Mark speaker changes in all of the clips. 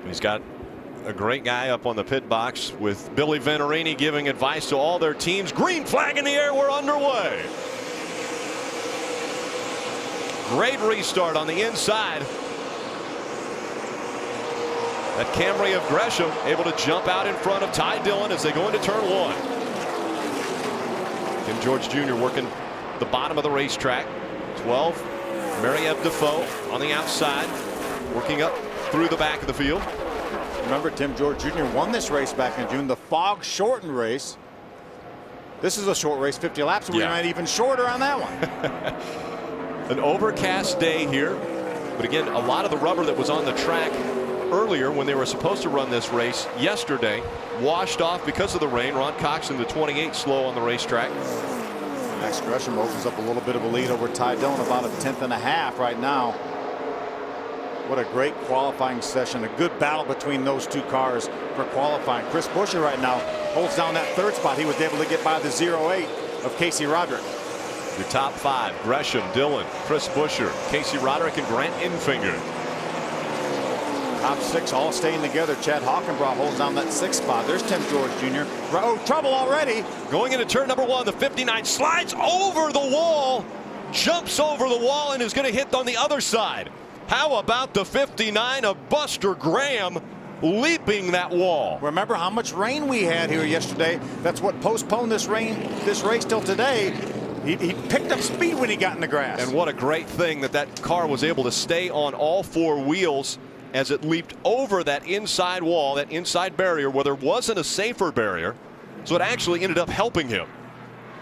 Speaker 1: He's got a great guy up on the pit box with Billy Venturini giving advice to all their teams. Green flag in the air. We're underway. Great restart on the inside. That Camry of Gresham able to jump out in front of Ty Dillon as they go into turn one. Tim George Jr. working the bottom of the racetrack. 12. Mary-Eve Defoe on the outside, working up through the back of the field.
Speaker 2: Remember, Tim George Jr. won this race back in June, the fog shortened race. This is a short race, 50 laps. We might even shorter on that one.
Speaker 1: An overcast day here, but again, a lot of the rubber that was on the track earlier when they were supposed to run this race yesterday washed off because of the rain. Ron Cox in the 28 slow on the racetrack.
Speaker 2: Max Gresham opens up a little bit of a lead over Ty Dillon, about a 1/10.5 right now. What a great qualifying session. A good battle between those two cars for qualifying. Chris Buescher right now holds down that third spot. He was able to get by the 08 of Casey Roderick.
Speaker 1: Your top five: Gresham, Dillon, Chris Buescher, Casey Roderick, and Grant Enfinger.
Speaker 2: Top six all staying together. Chad Hockenbraugh holds down that sixth spot. There's Tim George Jr. Oh, trouble already.
Speaker 1: Going into turn number one, the 59 slides over the wall, jumps over the wall, and is going to hit on the other side. How about the 59 of Buster Graham leaping that wall?
Speaker 2: Remember how much rain we had here yesterday? That's what postponed this race till today. He picked up speed when he got in the grass.
Speaker 1: And what a great thing that car was able to stay on all four wheels as it leaped over that inside wall, that inside barrier where there wasn't a safer barrier. So it actually ended up helping him.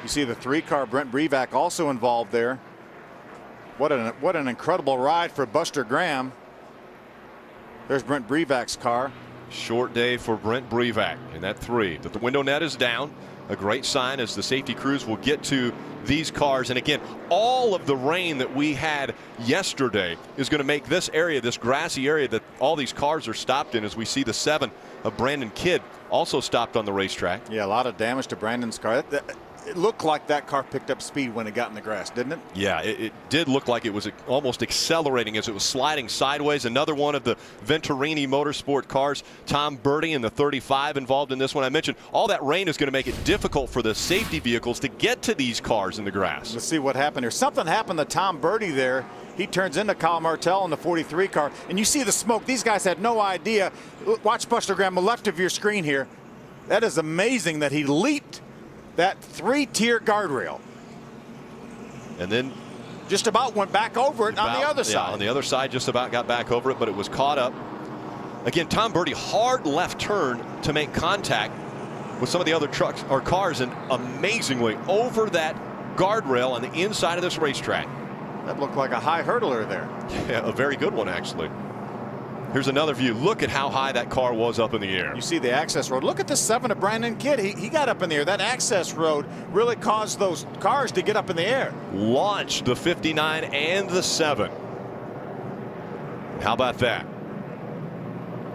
Speaker 2: You see the 3-car Brent Brevac also involved there. What an incredible ride for Buster Graham. There's Brent Brevac's car.
Speaker 1: Short day for Brent Brevac in that 3. But the window net is down. A great sign as the safety crews will get to these cars. And again, all of the rain that we had yesterday is going to make this area, this grassy area that all these cars are stopped in, as we see the 7 of Brandon Kidd also stopped on the racetrack.
Speaker 2: Yeah, a lot of damage to Brandon's car. It looked like that car picked up speed when it got in the grass, didn't it?
Speaker 1: Yeah, it did look like it was almost accelerating as it was sliding sideways. Another one of the Venturini Motorsport cars, Tom Birdie in the 35 involved in this one. I mentioned all that rain is going to make it difficult for the safety vehicles to get to these cars in the grass.
Speaker 2: Let's see what happened here. Something happened to Tom Birdie there. He turns into Kyle Martell in the 43 car, and you see the smoke. These guys had no idea. Watch Buster Graham, the left of your screen here. That is amazing that he leaped that 3-tier guardrail.
Speaker 1: And then
Speaker 2: just about went back over it on the other side.
Speaker 1: Yeah, on the other side, just about got back over it, but it was caught up. Again, Tom Birdie, hard left turn to make contact with some of the other trucks or cars, and amazingly over that guardrail on the inside of this racetrack.
Speaker 2: That looked like a high hurdler there.
Speaker 1: Yeah, a very good one, actually. Here's another view. Look at how high that car was up in the air.
Speaker 2: You see the access road. Look at the 7 of Brandon Kidd. He got up in the air. That access road really caused those cars to get up in the air.
Speaker 1: Launched the 59 and the 7. How about that?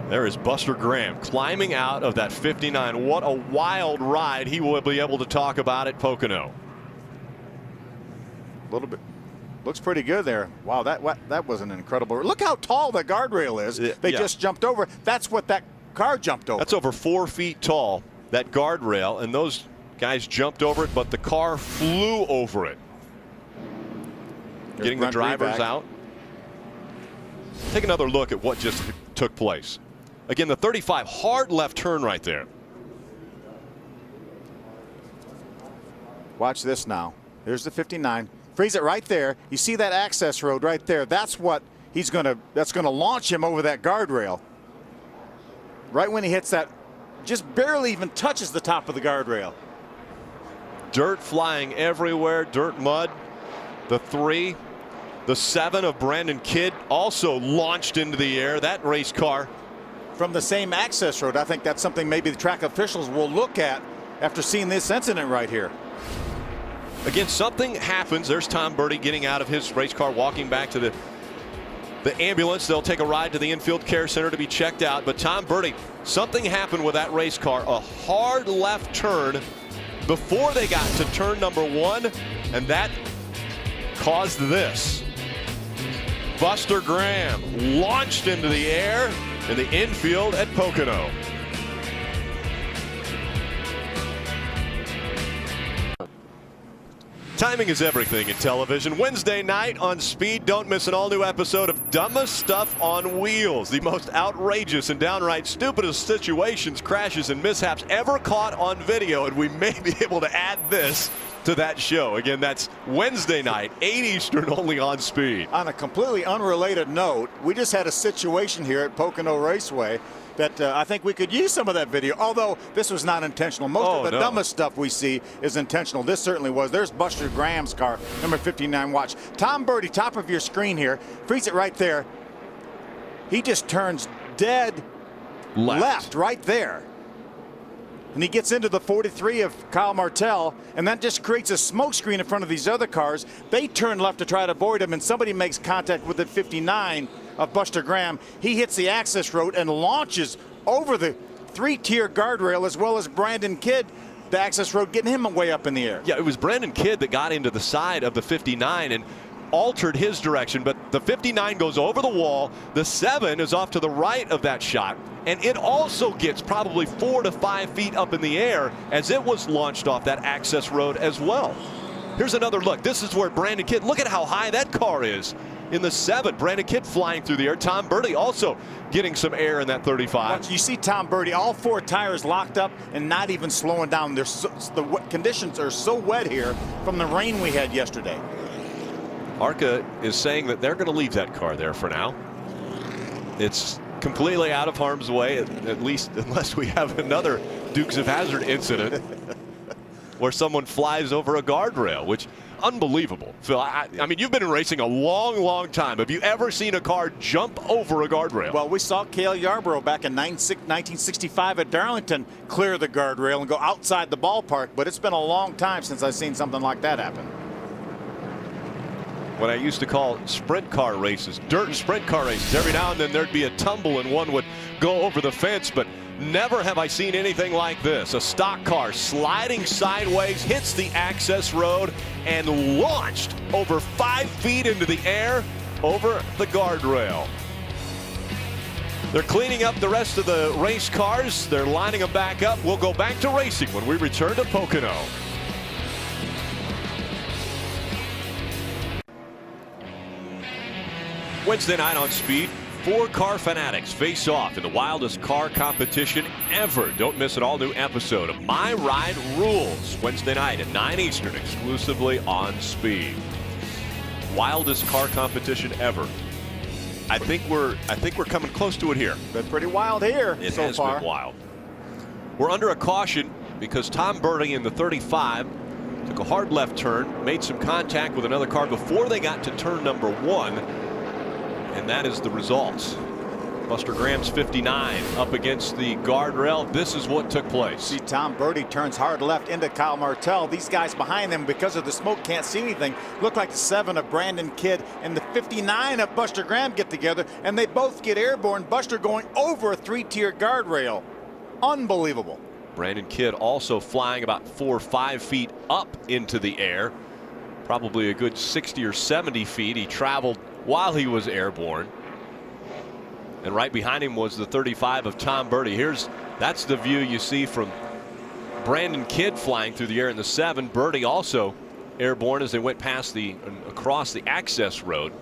Speaker 1: There is Buster Graham climbing out of that 59. What a wild ride. He will be able to talk about at Pocono.
Speaker 2: A little bit. Looks pretty good there. Wow, that was an incredible. Look how tall the guardrail is. They just jumped over. That's what that car jumped over.
Speaker 1: That's over 4 feet tall, that guardrail, and those guys jumped over it, but the car flew over it. Getting the drivers out. Take another look at what just took place. Again, the 35, hard left turn right there.
Speaker 2: Watch this now. Here's the 59. Freeze it right there. You see that access road right there. That's what that's gonna launch him over that guardrail. Right when he hits that, just barely even touches the top of the guardrail.
Speaker 1: Dirt flying everywhere, dirt, mud. The 3, the 7 of Brandon Kidd also launched into the air. That race car
Speaker 2: from the same access road. I think that's something maybe the track officials will look at after seeing this incident right here.
Speaker 1: Again, something happens. There's Tom Birdie getting out of his race car, walking back to the ambulance. They'll take a ride to the infield care center to be checked out. But Tom Birdie, something happened with that race car. A hard left turn before they got to turn number 1, and that caused this. Buster Graham launched into the air, in the infield at Pocono. Timing is everything in television. Wednesday night on Speed. Don't miss an all-new episode of Dumbest Stuff on Wheels. The most outrageous and downright stupidest situations, crashes, and mishaps ever caught on video. And we may be able to add this to that show. Again, that's Wednesday night, 8 Eastern, only on Speed.
Speaker 2: On a completely unrelated note, we just had a situation here at Pocono Raceway that I think we could use some of that video, although this was not intentional. Most of the dumbest stuff we see is intentional. This certainly was. There's Buster Graham's car, number 59. Watch. Tom Birdie, top of your screen here. Freeze it right there. He just turns dead left right there. And he gets into the 43 of Kyle Martell, and that just creates a smoke screen in front of these other cars. They turn left to try to avoid him, and somebody makes contact with the 59 of Buster Graham. He hits the access road and launches over the 3-tier guardrail, as well as Brandon Kidd, the access road, getting him way up in the air.
Speaker 1: Yeah, it was Brandon Kidd that got into the side of the 59 and altered his direction, but the 59 goes over the wall. The 7 is off to the right of that shot, and it also gets probably 4 to 5 feet up in the air as it was launched off that access road as well. Here's another look. This is where Brandon Kidd, look at how high that car is in the 7. Brandon Kidd flying through the air. Tom Birdie also getting some air in that 35.
Speaker 2: You see Tom Birdie, all 4 tires locked up and not even slowing down. The conditions are so wet here from the rain we had yesterday.
Speaker 1: ARCA is saying that they're going to leave that car there for now. It's completely out of harm's way, at least unless we have another Dukes of Hazzard incident where someone flies over a guardrail, which unbelievable. Phil, I mean, you've been in racing a long time. Have you ever seen a car jump over a guardrail?
Speaker 2: Well, we saw Cale Yarborough back in 1965 at Darlington clear the guardrail and go outside the ballpark, but it's been a long time since I've seen something like that happen.
Speaker 1: What I used to call sprint car races, dirt sprint car races. Every now and then there'd be a tumble and one would go over the fence, but never have I seen anything like this. A stock car sliding sideways, hits the access road, and launched over 5 feet into the air over the guardrail. They're cleaning up the rest of the race cars. They're lining them back up. We'll go back to racing when we return to Pocono. Wednesday night on Speed, 4 car fanatics face off in the wildest car competition ever. Don't miss an all-new episode of My Ride Rules, Wednesday night at 9 Eastern, exclusively on Speed. Wildest car competition ever. I think we're coming close to it here.
Speaker 2: Been pretty wild here
Speaker 1: it
Speaker 2: so
Speaker 1: has
Speaker 2: far.
Speaker 1: Been wild. We're under a caution because Tom Birdie in the 35 took a hard left turn, made some contact with another car before they got to turn number 1. And that is the result. Buster Graham's 59 up against the guardrail. This is what took place.
Speaker 2: See, Tom Birdie turns hard left into Kyle Martell. These guys behind them, because of the smoke, can't see anything. Look like the 7 of Brandon Kidd and the 59 of Buster Graham get together, and they both get airborne. Buster going over a 3-tier guardrail. Unbelievable.
Speaker 1: Brandon Kidd also flying about 4 or 5 feet up into the air. Probably a good 60 or 70 feet. He traveled while he was airborne. And right behind him was the 35 of Tom Birdie. That's the view you see from Brandon Kidd flying through the air in the 7. Birdie also airborne as they went past across the access road.